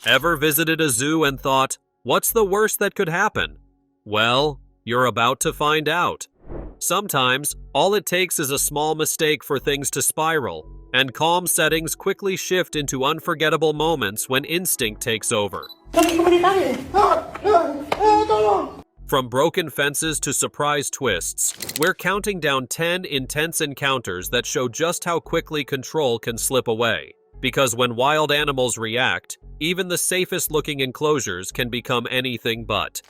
Ever visited a zoo and thought, what's the worst that could happen? Well, you're about to find out. Sometimes, all it takes is a small mistake for things to spiral, and calm settings quickly shift into unforgettable moments when instinct takes over. From broken fences to surprise twists, we're counting down 10 intense encounters that show just how quickly control can slip away. Because when wild animals react, even the safest-looking enclosures can become anything but.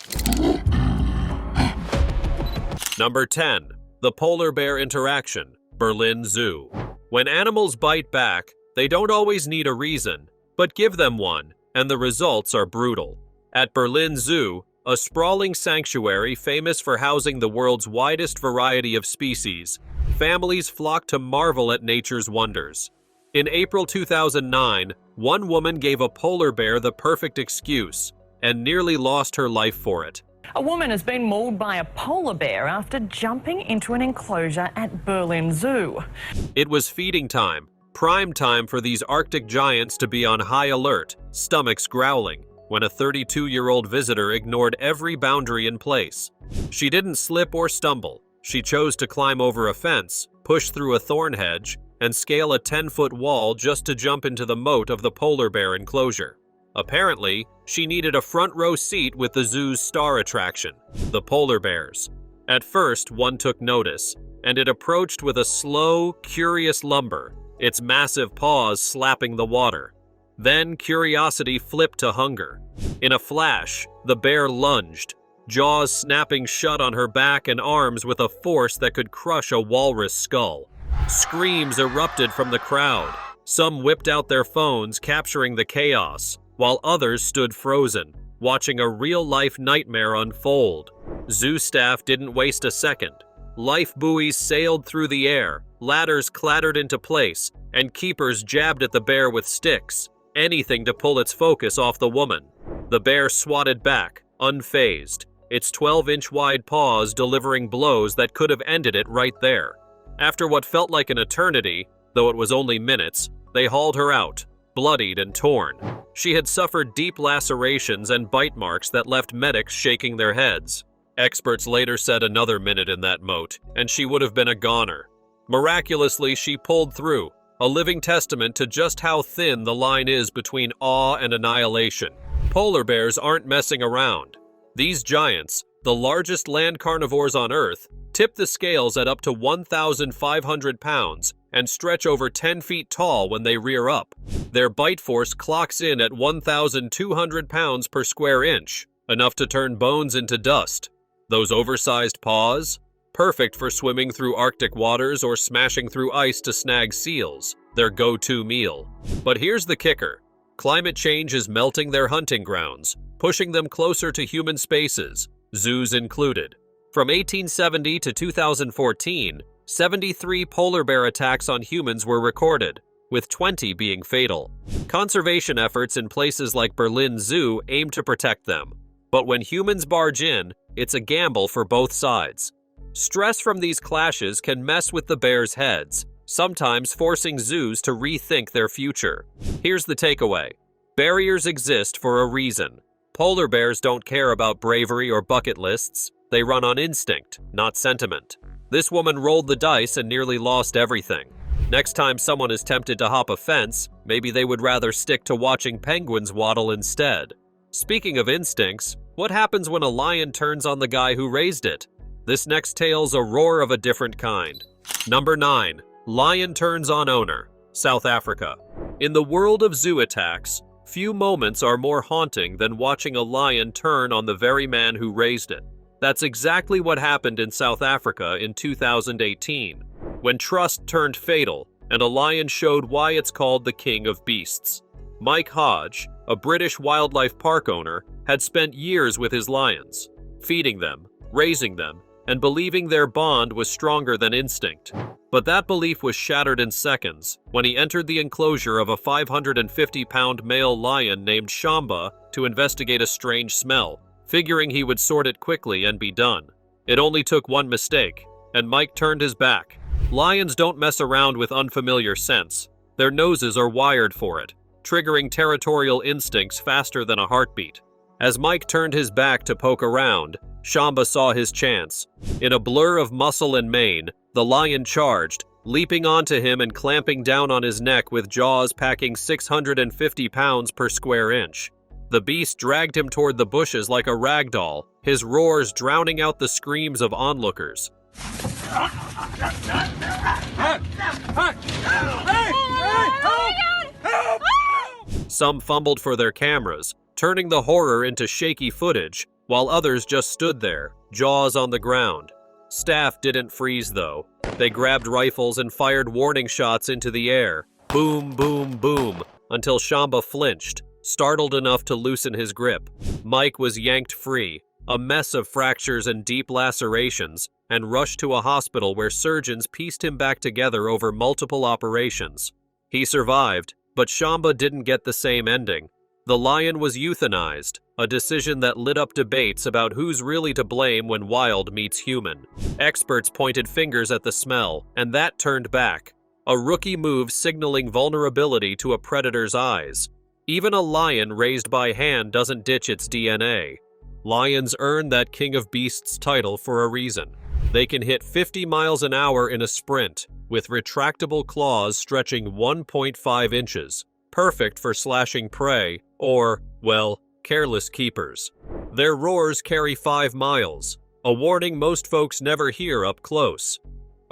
Number 10. The polar bear interaction, Berlin Zoo. When animals bite back, they don't always need a reason, but give them one, and the results are brutal. At Berlin Zoo, a sprawling sanctuary famous for housing the world's widest variety of species, families flock to marvel at nature's wonders. In April 2009, one woman gave a polar bear the perfect excuse and nearly lost her life for it. A woman has been mauled by a polar bear after jumping into an enclosure at Berlin Zoo. It was feeding time, prime time for these Arctic giants to be on high alert, stomachs growling, when a 32-year-old visitor ignored every boundary in place. She didn't slip or stumble. She chose to climb over a fence, push through a thorn hedge, and scale a 10-foot wall just to jump into the moat of the polar bear enclosure. Apparently, she needed a front-row seat with the zoo's star attraction, the polar bears. At first, one took notice, and it approached with a slow, curious lumber, its massive paws slapping the water. Then curiosity flipped to hunger. In a flash, the bear lunged, jaws snapping shut on her back and arms with a force that could crush a walrus skull. Screams erupted from the crowd. Some whipped out their phones, capturing the chaos, while others stood frozen, watching a real-life nightmare unfold. Zoo staff didn't waste a second. Life buoys sailed through the air, ladders clattered into place, and keepers jabbed at the bear with sticks, anything to pull its focus off the woman. The bear swatted back, unfazed, its 12-inch wide paws delivering blows that could have ended it right there. After what felt like an eternity, though it was only minutes, they hauled her out, bloodied and torn. She had suffered deep lacerations and bite marks that left medics shaking their heads. Experts later said another minute in that moat, and she would have been a goner. Miraculously, she pulled through, a living testament to just how thin the line is between awe and annihilation. Polar bears aren't messing around. These giants, the largest land carnivores on Earth, tip the scales at up to 1,500 pounds and stretch over 10 feet tall when they rear up. Their bite force clocks in at 1,200 pounds per square inch, enough to turn bones into dust. Those oversized paws? Perfect for swimming through Arctic waters or smashing through ice to snag seals, their go-to meal. But here's the kicker. Climate change is melting their hunting grounds, pushing them closer to human spaces, zoos included. From 1870 to 2014, 73 polar bear attacks on humans were recorded, with 20 being fatal. Conservation efforts in places like Berlin Zoo aim to protect them. But when humans barge in, it's a gamble for both sides. Stress from these clashes can mess with the bears' heads, sometimes forcing zoos to rethink their future. Here's the takeaway. Barriers exist for a reason. Polar bears don't care about bravery or bucket lists. They run on instinct, not sentiment. This woman rolled the dice and nearly lost everything. Next time someone is tempted to hop a fence, maybe they would rather stick to watching penguins waddle instead. Speaking of instincts, what happens when a lion turns on the guy who raised it? This next tale's a roar of a different kind. Number 9. Lion turns on owner, South Africa. In the world of zoo attacks, few moments are more haunting than watching a lion turn on the very man who raised it. That's exactly what happened in South Africa in 2018, when trust turned fatal and a lion showed why it's called the King of Beasts. Mike Hodge, a British wildlife park owner, had spent years with his lions, feeding them, raising them, and believing their bond was stronger than instinct. But that belief was shattered in seconds when he entered the enclosure of a 550-pound male lion named Shamba to investigate a strange smell, figuring he would sort it quickly and be done. It only took one mistake, and Mike turned his back. Lions don't mess around with unfamiliar scents. Their noses are wired for it. triggering territorial instincts faster than a heartbeat. As Mike turned his back to poke around, Shamba saw his chance. In a blur of muscle and mane, the lion charged, leaping onto him and clamping down on his neck with jaws packing 650 pounds per square inch. The beast dragged him toward the bushes like a rag doll, his roars drowning out the screams of onlookers. Some fumbled for their cameras, turning the horror into shaky footage, while others just stood there, jaws on the ground. Staff didn't freeze, though. They grabbed rifles and fired warning shots into the air. Boom, boom, boom, until Shamba flinched, startled enough to loosen his grip. Mike was yanked free, a mess of fractures and deep lacerations, and rushed to a hospital where surgeons pieced him back together over multiple operations. He survived, but Shamba didn't get the same ending. The lion was euthanized, a decision that lit up debates about who's really to blame when wild meets human. Experts pointed fingers at the smell, and that turned back. A rookie move signaling vulnerability to a predator's eyes. Even a lion raised by hand doesn't ditch its DNA. Lions earn that King of Beasts title for a reason. They can hit 50 miles an hour in a sprint, with retractable claws stretching 1.5 inches, perfect for slashing prey or, well, careless keepers. Their roars carry 5 miles, a warning most folks never hear up close.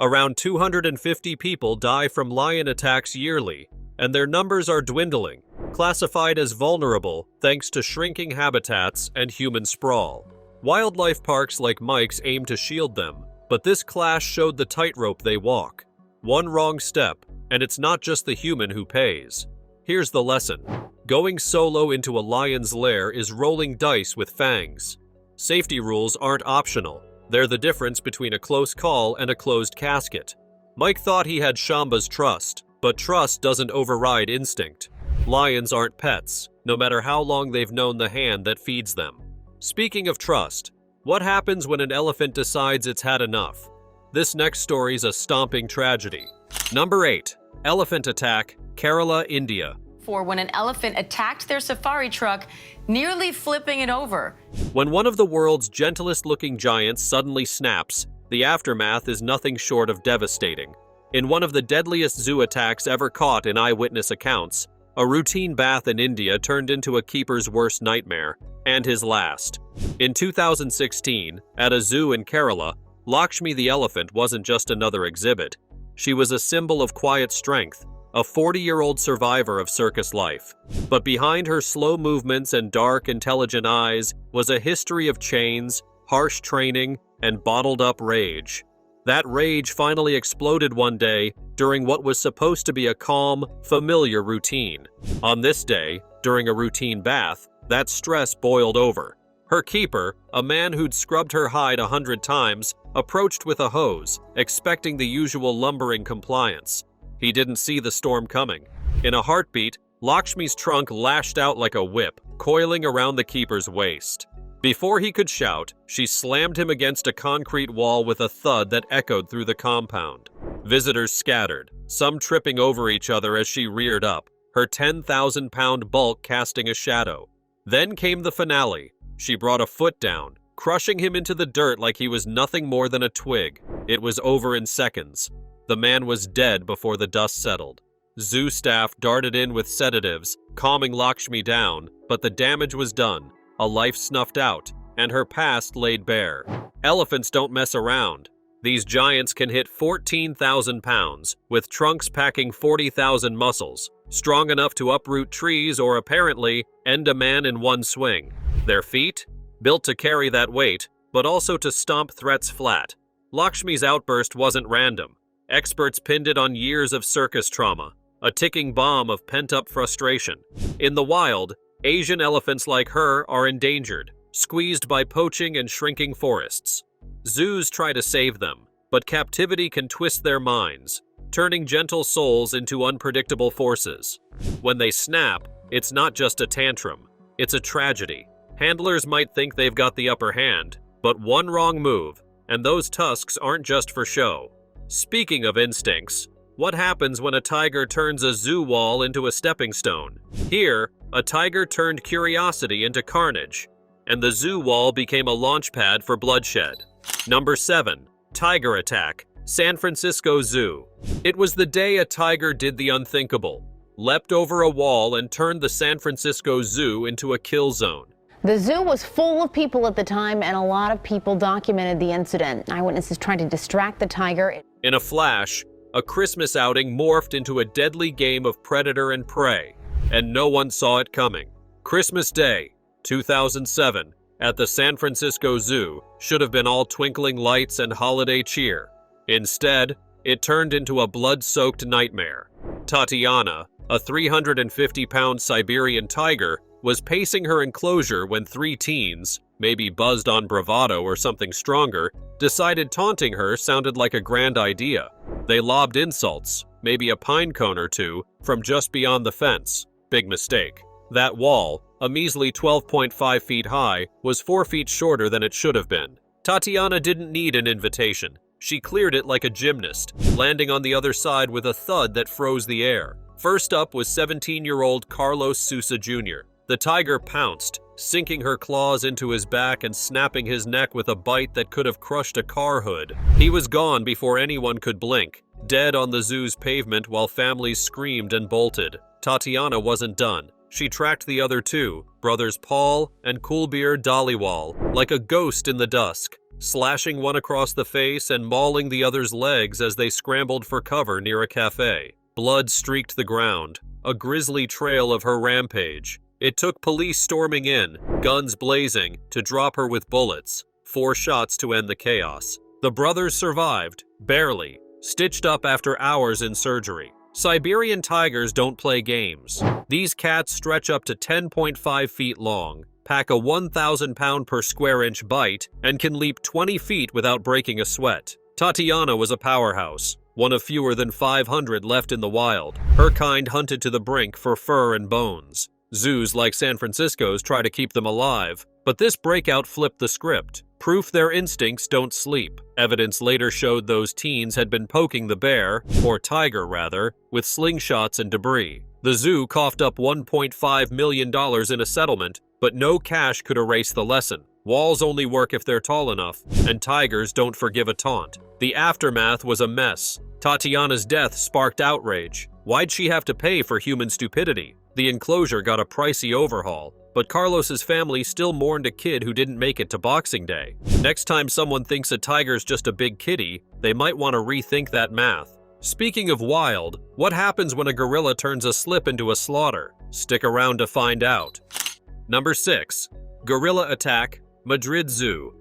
Around 250 people die from lion attacks yearly, and their numbers are dwindling, classified as vulnerable thanks to shrinking habitats and human sprawl. Wildlife parks like Mike's aim to shield them, but this clash showed the tightrope they walk. One wrong step, and it's not just the human who pays. Here's the lesson. Going solo into a lion's lair is rolling dice with fangs. Safety rules aren't optional. They're the difference between a close call and a closed casket. Mike thought he had Shamba's trust, but trust doesn't override instinct. Lions aren't pets, no matter how long they've known the hand that feeds them. Speaking of trust, what happens when an elephant decides it's had enough? This next story's a stomping tragedy. Number 8. Elephant attack, Kerala, India. For when an elephant attacked their safari truck, nearly flipping it over. When one of the world's gentlest-looking giants suddenly snaps, the aftermath is nothing short of devastating. In one of the deadliest zoo attacks ever caught in eyewitness accounts, a routine bath in India turned into a keeper's worst nightmare, and his last. In 2016, at a zoo in Kerala, Lakshmi the elephant wasn't just another exhibit. She was a symbol of quiet strength, a 40-year-old survivor of circus life. But behind her slow movements and dark, intelligent eyes was a history of chains, harsh training, and bottled-up rage. That rage finally exploded one day during what was supposed to be a calm, familiar routine. On this day, during a routine bath, that stress boiled over. Her keeper, a man who'd scrubbed her hide 100 times, approached with a hose, expecting the usual lumbering compliance. He didn't see the storm coming. In a heartbeat, Lakshmi's trunk lashed out like a whip, coiling around the keeper's waist. Before he could shout, she slammed him against a concrete wall with a thud that echoed through the compound. Visitors scattered, some tripping over each other as she reared up, her 10,000-pound bulk casting a shadow. Then came the finale. She brought a foot down, crushing him into the dirt like he was nothing more than a twig. It was over in seconds. The man was dead before the dust settled. Zoo staff darted in with sedatives, calming Lakshmi down, but the damage was done, a life snuffed out, and her past laid bare. Elephants don't mess around. These giants can hit 14,000 pounds, with trunks packing 40,000 muscles, strong enough to uproot trees or apparently end a man in one swing. Their feet? Built to carry that weight, but also to stomp threats flat. Lakshmi's outburst wasn't random. Experts pinned it on years of circus trauma, a ticking bomb of pent-up frustration. In the wild, Asian elephants like her are endangered, squeezed by poaching and shrinking forests. Zoos try to save them, but captivity can twist their minds, turning gentle souls into unpredictable forces. When they snap, it's not just a tantrum, it's a tragedy. Handlers might think they've got the upper hand, but one wrong move, and those tusks aren't just for show. Speaking of instincts, What happens when a tiger turns a zoo wall into a stepping stone? Here, a tiger turned curiosity into carnage, and the zoo wall became a launchpad for bloodshed. Number 7. Tiger attack, San Francisco Zoo. It was the day a tiger did the unthinkable, leapt over a wall and turned the San Francisco Zoo into a kill zone. The zoo was full of people at the time, and a lot of people documented the incident. Eyewitnesses tried to distract the tiger. In a flash, a Christmas outing morphed into a deadly game of predator and prey, and no one saw it coming. Christmas Day, 2007, at the San Francisco Zoo should have been all twinkling lights and holiday cheer. Instead, it turned into a blood-soaked nightmare. Tatiana, a 350-pound Siberian tiger, was pacing her enclosure when 3 teens, maybe buzzed on bravado or something stronger, decided taunting her sounded like a grand idea. They lobbed insults, maybe a pine cone or two, from just beyond the fence. Big mistake. That wall, a measly 12.5 feet high, was 4 feet shorter than it should have been. Tatiana didn't need an invitation. She cleared it like a gymnast, landing on the other side with a thud that froze the air. First up was 17-year-old Carlos Sousa Jr. The tiger pounced, sinking her claws into his back and snapping his neck with a bite that could have crushed a car hood. He was gone before anyone could blink, dead on the zoo's pavement while families screamed and bolted. Tatiana wasn't done. She tracked the other 2, brothers Paul and Kulbir Dhaliwal, like a ghost in the dusk, slashing one across the face and mauling the other's legs as they scrambled for cover near a cafe. Blood streaked the ground, a grisly trail of her rampage. It took police storming in, guns blazing, to drop her with bullets. 4 shots to end the chaos. The brothers survived, barely, stitched up after hours in surgery. Siberian tigers don't play games. These cats stretch up to 10.5 feet long, pack a 1,000-pound per square inch bite, and can leap 20 feet without breaking a sweat. Tatiana was a powerhouse, one of fewer than 500 left in the wild. Her kind hunted to the brink for fur and bones. Zoos like San Francisco's try to keep them alive, but this breakout flipped the script. Proof their instincts don't sleep. Evidence later showed those teens had been poking the bear, or tiger rather, with slingshots and debris. The zoo coughed up $1.5 million in a settlement, but no cash could erase the lesson. Walls only work if they're tall enough, and tigers don't forgive a taunt. The aftermath was a mess. Tatiana's death sparked outrage. Why'd she have to pay for human stupidity? The enclosure got a pricey overhaul, but Carlos's family still mourned a kid who didn't make it to Boxing Day. Next time someone thinks a tiger's just a big kitty, they might want to rethink that math. Speaking of wild, what happens when a gorilla turns a slip into a slaughter? Stick around to find out. Number 6. Gorilla attack, Madrid Zoo.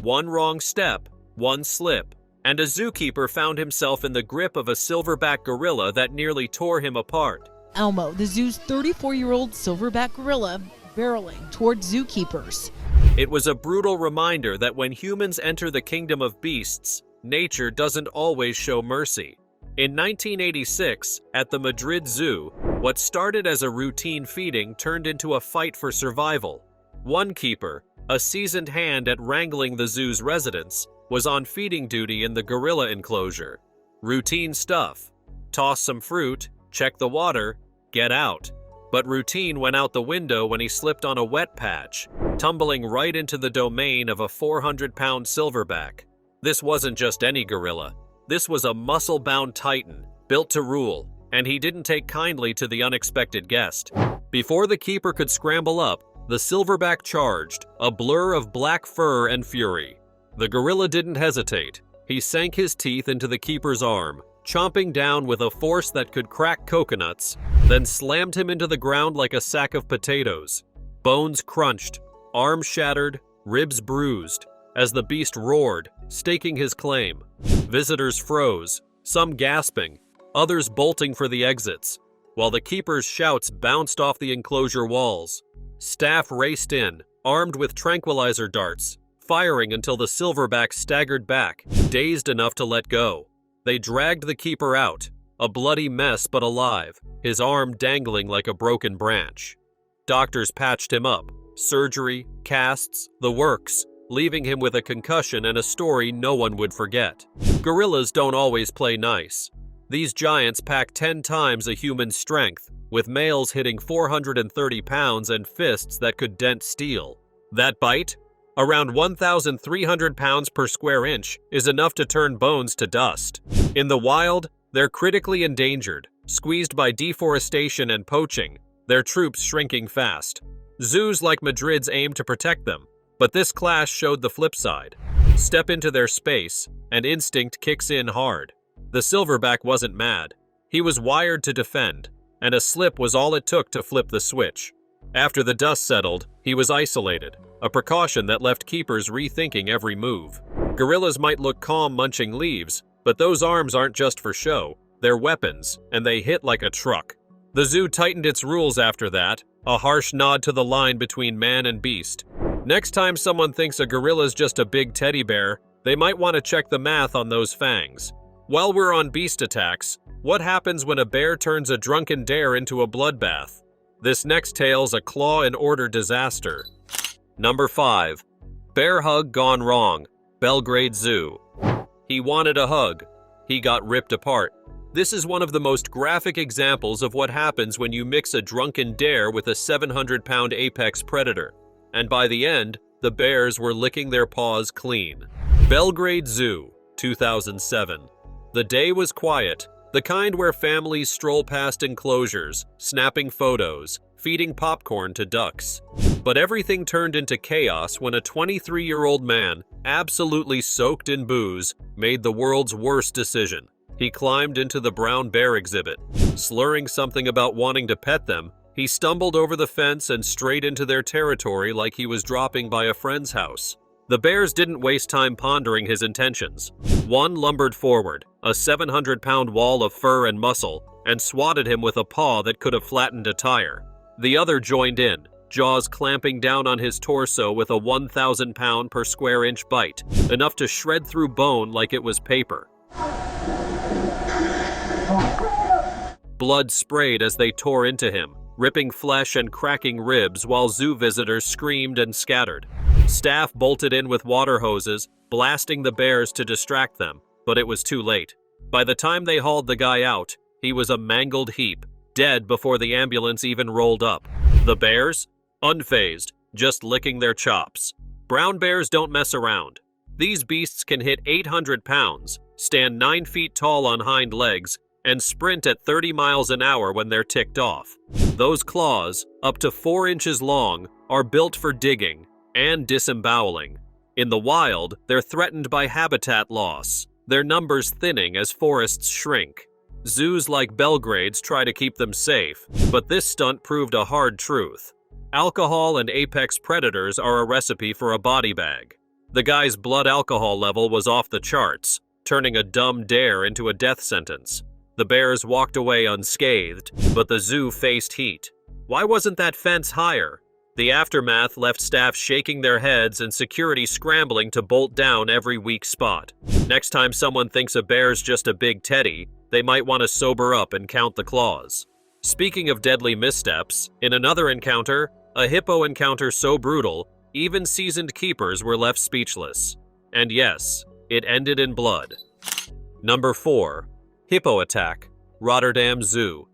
One wrong step, one slip, and a zookeeper found himself in the grip of a silverback gorilla that nearly tore him apart. Elmo, the zoo's 34-year-old silverback gorilla, barreling toward zookeepers. It was a brutal reminder that when humans enter the kingdom of beasts, nature doesn't always show mercy. In 1986, at the Madrid Zoo, what started as a routine feeding turned into a fight for survival. One keeper, a seasoned hand at wrangling the zoo's residents, was on feeding duty in the gorilla enclosure. Routine stuff. Toss some fruit, check the water, get out. But routine went out the window when he slipped on a wet patch, tumbling right into the domain of a 400-pound silverback. This wasn't just any gorilla. This was a muscle-bound titan, built to rule, and he didn't take kindly to the unexpected guest. Before the keeper could scramble up, the silverback charged, a blur of black fur and fury. The gorilla didn't hesitate. He sank his teeth into the keeper's arm, chomping down with a force that could crack coconuts, then slammed him into the ground like a sack of potatoes. Bones crunched, arms shattered, ribs bruised, as the beast roared, staking his claim. Visitors froze, some gasping, others bolting for the exits, while the keeper's shouts bounced off the enclosure walls. Staff raced in, armed with tranquilizer darts, firing until the silverback staggered back, dazed enough to let go. They dragged the keeper out, a bloody mess but alive, his arm dangling like a broken branch. Doctors patched him up, surgery, casts, the works, leaving him with a concussion and a story no one would forget. Gorillas don't always play nice. These giants pack 10 times a human's strength, with males hitting 430 pounds and fists that could dent steel. That bite? Around 1,300 pounds per square inch is enough to turn bones to dust. In the wild, they're critically endangered, squeezed by deforestation and poaching, their troops shrinking fast. Zoos like Madrid's aim to protect them, but this clash showed the flip side. Step into their space, and instinct kicks in hard. The silverback wasn't mad. He was wired to defend, and a slip was all it took to flip the switch. After the dust settled, he was isolated, a precaution that left keepers rethinking every move. Gorillas might look calm munching leaves, but those arms aren't just for show. They're weapons, and they hit like a truck. The zoo tightened its rules after that, a harsh nod to the line between man and beast. Next time someone thinks a gorilla's just a big teddy bear, they might want to check the math on those fangs. While we're on beast attacks, what happens when a bear turns a drunken dare into a bloodbath? This next tale's a claw and order disaster. Number 5. Bear hug gone wrong. Belgrade Zoo. He wanted a hug. He got ripped apart. This is one of the most graphic examples of what happens when you mix a drunken dare with a 700-pound apex predator. And by the end, the bears were licking their paws clean. Belgrade Zoo, 2007. The day was quiet, the kind where families stroll past enclosures, snapping photos, feeding popcorn to ducks. But everything turned into chaos when a 23-year-old man, absolutely soaked in booze, made the world's worst decision. He climbed into the brown bear exhibit. Slurring something about wanting to pet them, he stumbled over the fence and straight into their territory like he was dropping by a friend's house. The bears didn't waste time pondering his intentions. One lumbered forward, a 700-pound wall of fur and muscle, and swatted him with a paw that could have flattened a tire. The other joined in, jaws clamping down on his torso with a 1,000-pound per square inch bite, enough to shred through bone like it was paper. Blood sprayed as they tore into him, ripping flesh and cracking ribs while zoo visitors screamed and scattered. Staff bolted in with water hoses, blasting the bears to distract them, but it was too late. By the time they hauled the guy out, he was a mangled heap, dead before the ambulance even rolled up. The bears? Unfazed, just licking their chops. Brown bears don't mess around. These beasts can hit 800 pounds, stand 9 feet tall on hind legs, and sprint at 30 miles an hour when they're ticked off. Those claws, up to 4 inches long, are built for digging and disemboweling. In the wild, they're threatened by habitat loss, their numbers thinning as forests shrink. Zoos like Belgrade's try to keep them safe, but this stunt proved a hard truth. Alcohol and apex predators are a recipe for a body bag. The guy's blood alcohol level was off the charts, turning a dumb dare into a death sentence. The bears walked away unscathed, but the zoo faced heat. Why wasn't that fence higher? The aftermath left staff shaking their heads and security scrambling to bolt down every weak spot. Next time someone thinks a bear's just a big teddy, they might want to sober up and count the claws. Speaking of deadly missteps, in another encounter, a hippo encounter so brutal, even seasoned keepers were left speechless. And yes, it ended in blood. Number 4. Hippo attack, Rotterdam Zoo.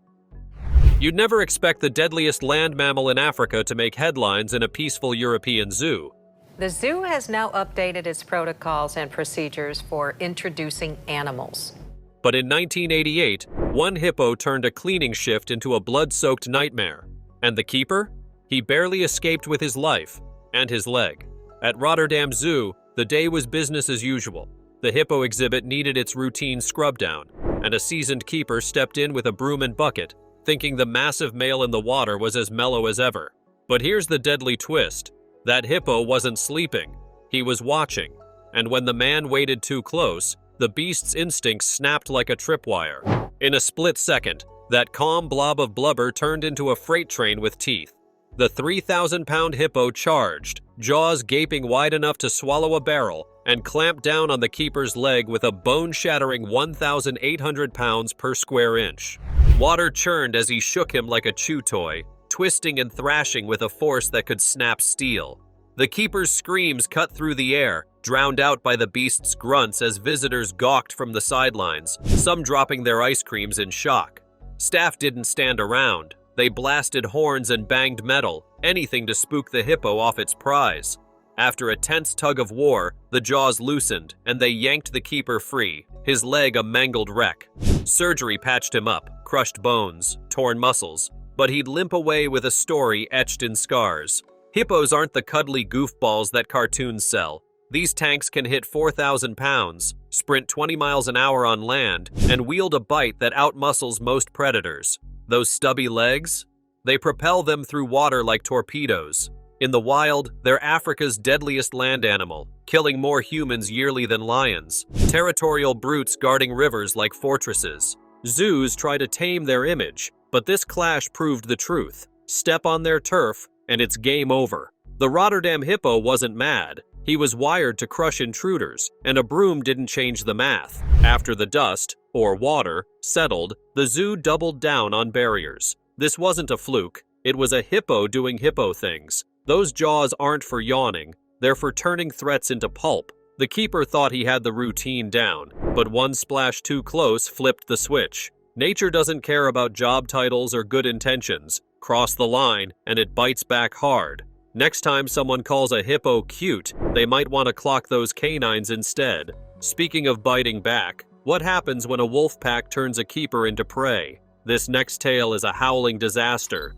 You'd never expect the deadliest land mammal in Africa to make headlines in a peaceful European zoo. The zoo has now updated its protocols and procedures for introducing animals. But in 1988, one hippo turned a cleaning shift into a blood-soaked nightmare. And the keeper? He barely escaped with his life and his leg. At Rotterdam Zoo, the day was business as usual. The hippo exhibit needed its routine scrub down, and a seasoned keeper stepped in with a broom and bucket, thinking the massive male in the water was as mellow as ever. But here's the deadly twist. That hippo wasn't sleeping. He was watching. And when the man waded too close, the beast's instincts snapped like a tripwire. In a split second, that calm blob of blubber turned into a freight train with teeth. The 3,000-pound hippo charged, jaws gaping wide enough to swallow a barrel, and clamped down on the keeper's leg with a bone-shattering 1,800 pounds per square inch. Water churned as he shook him like a chew toy, twisting and thrashing with a force that could snap steel. The keeper's screams cut through the air, drowned out by the beast's grunts as visitors gawked from the sidelines, some dropping their ice creams in shock. Staff didn't stand around. They blasted horns and banged metal, anything to spook the hippo off its prize. After a tense tug of war, the jaws loosened, and they yanked the keeper free, his leg a mangled wreck. Surgery patched him up, crushed bones, torn muscles, but he'd limp away with a story etched in scars. Hippos aren't the cuddly goofballs that cartoons sell. These tanks can hit 4,000 pounds, sprint 20 miles an hour on land, and wield a bite that outmuscles most predators. Those stubby legs? They propel them through water like torpedoes. In the wild, they're Africa's deadliest land animal, killing more humans yearly than lions. Territorial brutes guarding rivers like fortresses. Zoos try to tame their image, but this clash proved the truth. Step on their turf, and it's game over. The Rotterdam hippo wasn't mad. He was wired to crush intruders, and a broom didn't change the math. After the dust, or water, settled, the zoo doubled down on barriers. This wasn't a fluke. It was a hippo doing hippo things. Those jaws aren't for yawning. They're for turning threats into pulp. The keeper thought he had the routine down, but one splash too close flipped the switch. Nature doesn't care about job titles or good intentions. Cross the line, and it bites back hard. Next time someone calls a hippo cute, they might want to clock those canines instead. Speaking of biting back, what happens when a wolf pack turns a keeper into prey? This next tale is a howling disaster.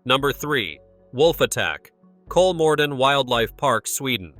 Number 3. Wolf attack. Kolmården Wildlife Park, Sweden.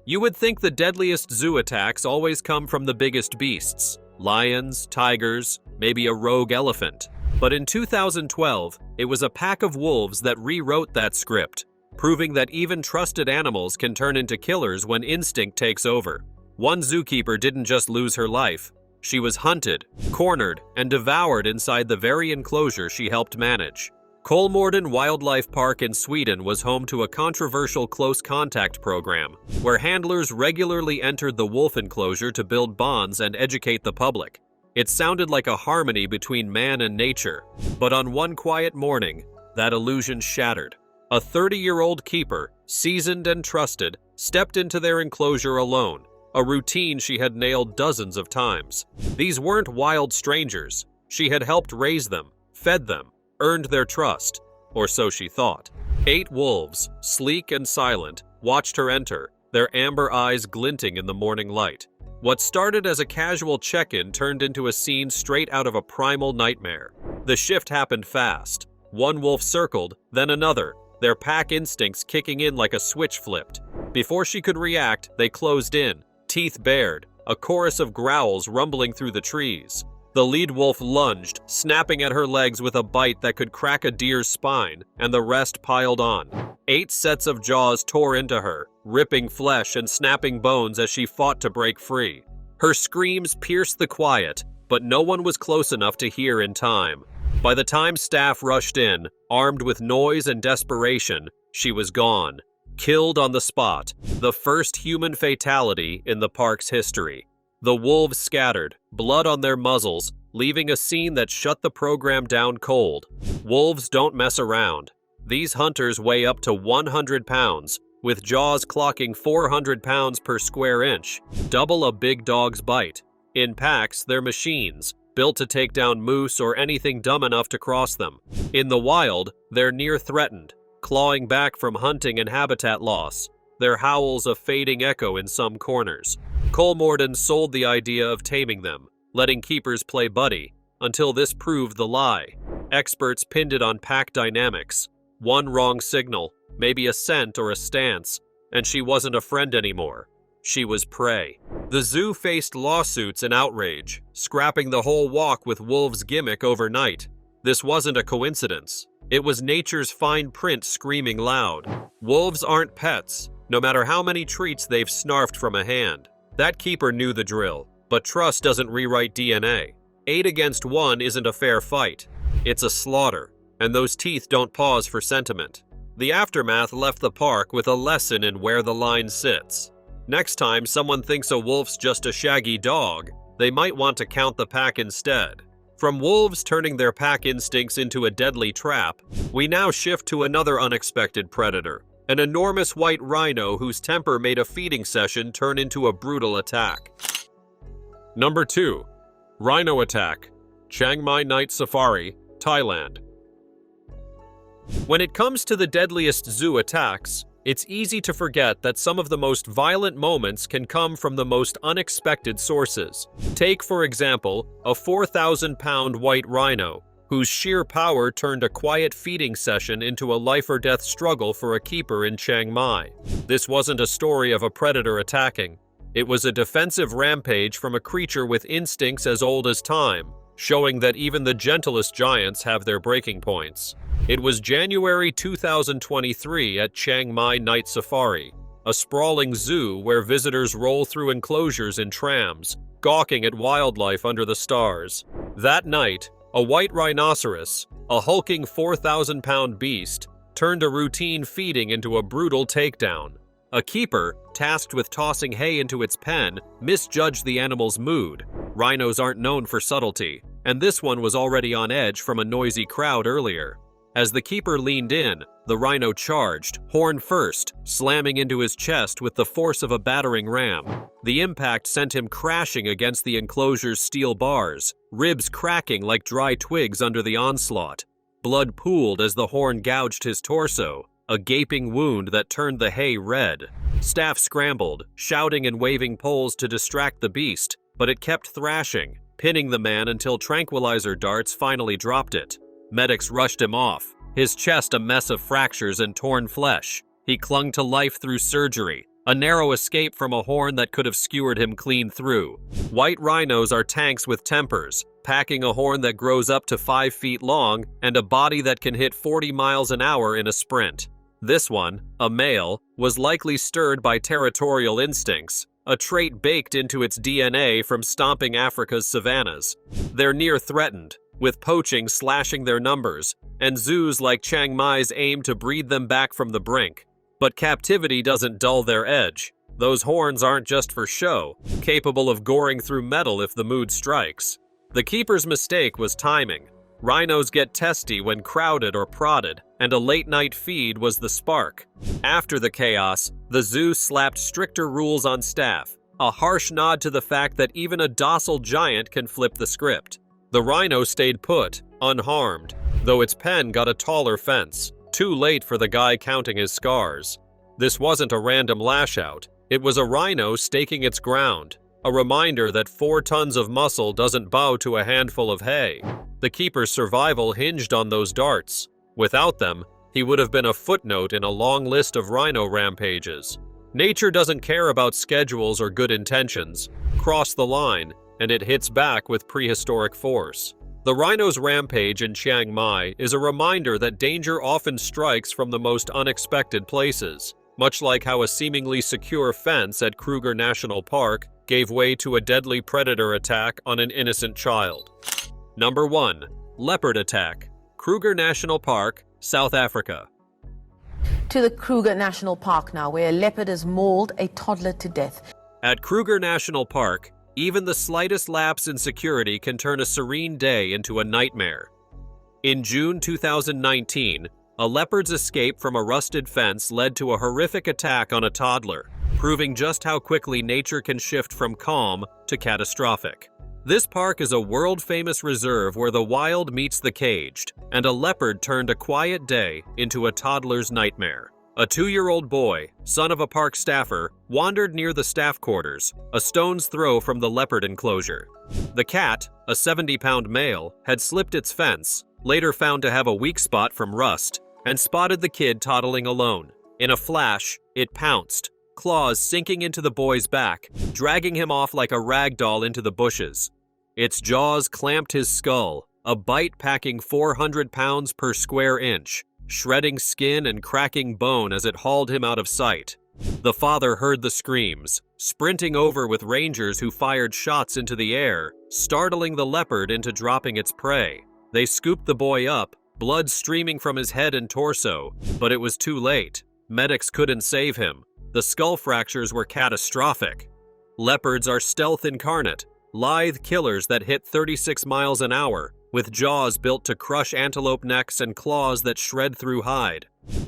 You would think the deadliest zoo attacks always come from the biggest beasts. Lions, tigers, maybe a rogue elephant. But in 2012, it was a pack of wolves that rewrote that script, proving that even trusted animals can turn into killers when instinct takes over. One zookeeper didn't just lose her life. She was hunted, cornered, and devoured inside the very enclosure she helped manage. Kolmården Wildlife Park in Sweden was home to a controversial close contact program, where handlers regularly entered the wolf enclosure to build bonds and educate the public. It sounded like a harmony between man and nature, but on one quiet morning, that illusion shattered. A 30-year-old keeper, seasoned and trusted, stepped into their enclosure alone, a routine she had nailed dozens of times. These weren't wild strangers. She had helped raise them, fed them, earned their trust, or so she thought. 8 wolves, sleek and silent, watched her enter, their amber eyes glinting in the morning light. What started as a casual check-in turned into a scene straight out of a primal nightmare. The shift happened fast. One wolf circled, then another, their pack instincts kicking in like a switch flipped. Before she could react, they closed in, teeth bared, a chorus of growls rumbling through the trees. The lead wolf lunged, snapping at her legs with a bite that could crack a deer's spine, and the rest piled on. 8 sets of jaws tore into her, ripping flesh and snapping bones as she fought to break free. Her screams pierced the quiet, but no one was close enough to hear in time. By the time staff rushed in, armed with noise and desperation, she was gone. Killed on the spot, the first human fatality in the park's history. The wolves scattered, blood on their muzzles, leaving a scene that shut the program down cold. Wolves don't mess around. These hunters weigh up to 100 pounds, with jaws clocking 400 pounds per square inch, double a big dog's bite. In packs, they're machines, built to take down moose or anything dumb enough to cross them. In the wild, they're near threatened, clawing back from hunting and habitat loss, their howls a fading echo in some corners. Kolmården sold the idea of taming them, letting keepers play buddy, until this proved the lie. Experts pinned it on pack dynamics. One wrong signal, maybe a scent or a stance, and she wasn't a friend anymore. She was prey. The zoo faced lawsuits and outrage, scrapping the whole walk with wolves' gimmick overnight. This wasn't a coincidence. It was nature's fine print screaming loud. Wolves aren't pets, no matter how many treats they've snarfed from a hand. That keeper knew the drill, but trust doesn't rewrite DNA. 8 against 1 isn't a fair fight. It's a slaughter, and those teeth don't pause for sentiment. The aftermath left the park with a lesson in where the line sits. Next time someone thinks a wolf's just a shaggy dog, they might want to count the pack instead. From wolves turning their pack instincts into a deadly trap, we now shift to another unexpected predator, an enormous white rhino whose temper made a feeding session turn into a brutal attack. Number 2. Rhino attack, Chiang Mai Night Safari, Thailand. When it comes to the deadliest zoo attacks, it's easy to forget that some of the most violent moments can come from the most unexpected sources. Take, for example, a 4,000-pound white rhino, whose sheer power turned a quiet feeding session into a life-or-death struggle for a keeper in Chiang Mai. This wasn't a story of a predator attacking. It was a defensive rampage from a creature with instincts as old as time, showing that even the gentlest giants have their breaking points. It was January 2023 at Chiang Mai Night Safari, a sprawling zoo where visitors roll through enclosures in trams, gawking at wildlife under the stars. That night, a white rhinoceros, a hulking 4,000-pound beast, turned a routine feeding into a brutal takedown. A keeper, tasked with tossing hay into its pen, misjudged the animal's mood. Rhinos aren't known for subtlety, and this one was already on edge from a noisy crowd earlier. As the keeper leaned in, the rhino charged, horn first, slamming into his chest with the force of a battering ram. The impact sent him crashing against the enclosure's steel bars, ribs cracking like dry twigs under the onslaught. Blood pooled as the horn gouged his torso, a gaping wound that turned the hay red. Staff scrambled, shouting and waving poles to distract the beast, but it kept thrashing, pinning the man until tranquilizer darts finally dropped it. Medics rushed him off, his chest a mess of fractures and torn flesh. He clung to life through surgery, a narrow escape from a horn that could have skewered him clean through. White rhinos are tanks with tempers, packing a horn that grows up to 5 feet long and a body that can hit 40 miles an hour in a sprint. This one, a male, was likely stirred by territorial instincts, a trait baked into its DNA from stomping Africa's savannas. They're near threatened, with poaching slashing their numbers, and zoos like Chiang Mai's aim to breed them back from the brink. But captivity doesn't dull their edge. Those horns aren't just for show, capable of goring through metal if the mood strikes. The keeper's mistake was timing. Rhinos get testy when crowded or prodded, and a late-night feed was the spark. After the chaos, the zoo slapped stricter rules on staff, a harsh nod to the fact that even a docile giant can flip the script. The rhino stayed put, unharmed, though its pen got a taller fence, too late for the guy counting his scars. This wasn't a random lash-out. It was a rhino staking its ground, a reminder that 4 tons of muscle doesn't bow to a handful of hay. The keeper's survival hinged on those darts. Without them, he would have been a footnote in a long list of rhino rampages. Nature doesn't care about schedules or good intentions. Cross the line, and it hits back with prehistoric force. The rhino's rampage in Chiang Mai is a reminder that danger often strikes from the most unexpected places, much like how a seemingly secure fence at Kruger National Park gave way to a deadly predator attack on an innocent child. Number 1. Leopard attack, Kruger National Park, South Africa. To the Kruger National Park now, where a leopard has mauled a toddler to death. At Kruger National Park, even the slightest lapse in security can turn a serene day into a nightmare. In June 2019, a leopard's escape from a rusted fence led to a horrific attack on a toddler, proving just how quickly nature can shift from calm to catastrophic. This park is a world-famous reserve where the wild meets the caged, and a leopard turned a quiet day into a toddler's nightmare. A 2-year-old boy, son of a park staffer, wandered near the staff quarters, a stone's throw from the leopard enclosure. The cat, a 70-pound male, had slipped its fence, later found to have a weak spot from rust, and spotted the kid toddling alone. In a flash, it pounced, claws sinking into the boy's back, dragging him off like a rag doll into the bushes. Its jaws clamped his skull, a bite packing 400 pounds per square inch, shredding skin and cracking bone as it hauled him out of sight. The father heard the screams, sprinting over with rangers who fired shots into the air, startling the leopard into dropping its prey. They scooped the boy up, blood streaming from his head and torso, but it was too late. Medics couldn't save him. The skull fractures were catastrophic. Leopards are stealth incarnate, lithe killers that hit 36 miles an hour, with jaws built to crush antelope necks and claws that shred through hide.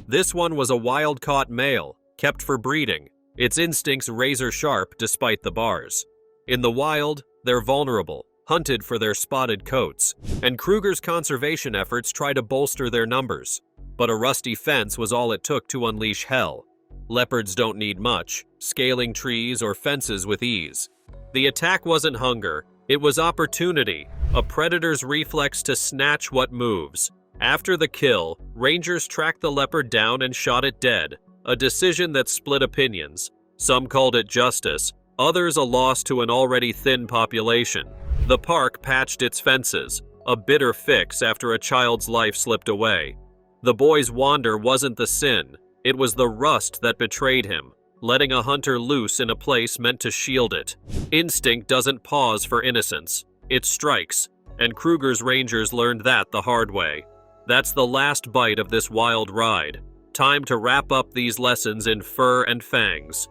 This one was a wild-caught male, kept for breeding, its instincts razor-sharp despite the bars. In the wild, they're vulnerable, hunted for their spotted coats, and Kruger's conservation efforts try to bolster their numbers. But a rusty fence was all it took to unleash hell. Leopards don't need much, scaling trees or fences with ease. The attack wasn't hunger, it was opportunity, a predator's reflex to snatch what moves. After the kill, rangers tracked the leopard down and shot it dead, a decision that split opinions. Some called it justice, others a loss to an already thin population. The park patched its fences, a bitter fix after a child's life slipped away. The boy's wander wasn't the sin, it was the rust that betrayed him, letting a hunter loose in a place meant to shield it. Instinct doesn't pause for innocence, it strikes, and Kruger's rangers learned that the hard way. That's the last bite of this wild ride. Time to wrap up these lessons in fur and fangs.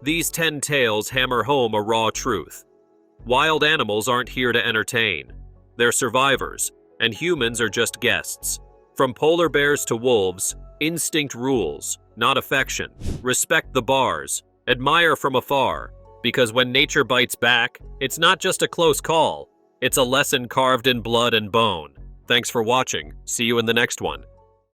These 10 tales hammer home a raw truth. Wild animals aren't here to entertain. They're survivors, and humans are just guests. From polar bears to wolves, instinct rules, not affection. Respect the bars, admire from afar, because when nature bites back, it's not just a close call, it's a lesson carved in blood and bone. Thanks for watching. See you in the next one.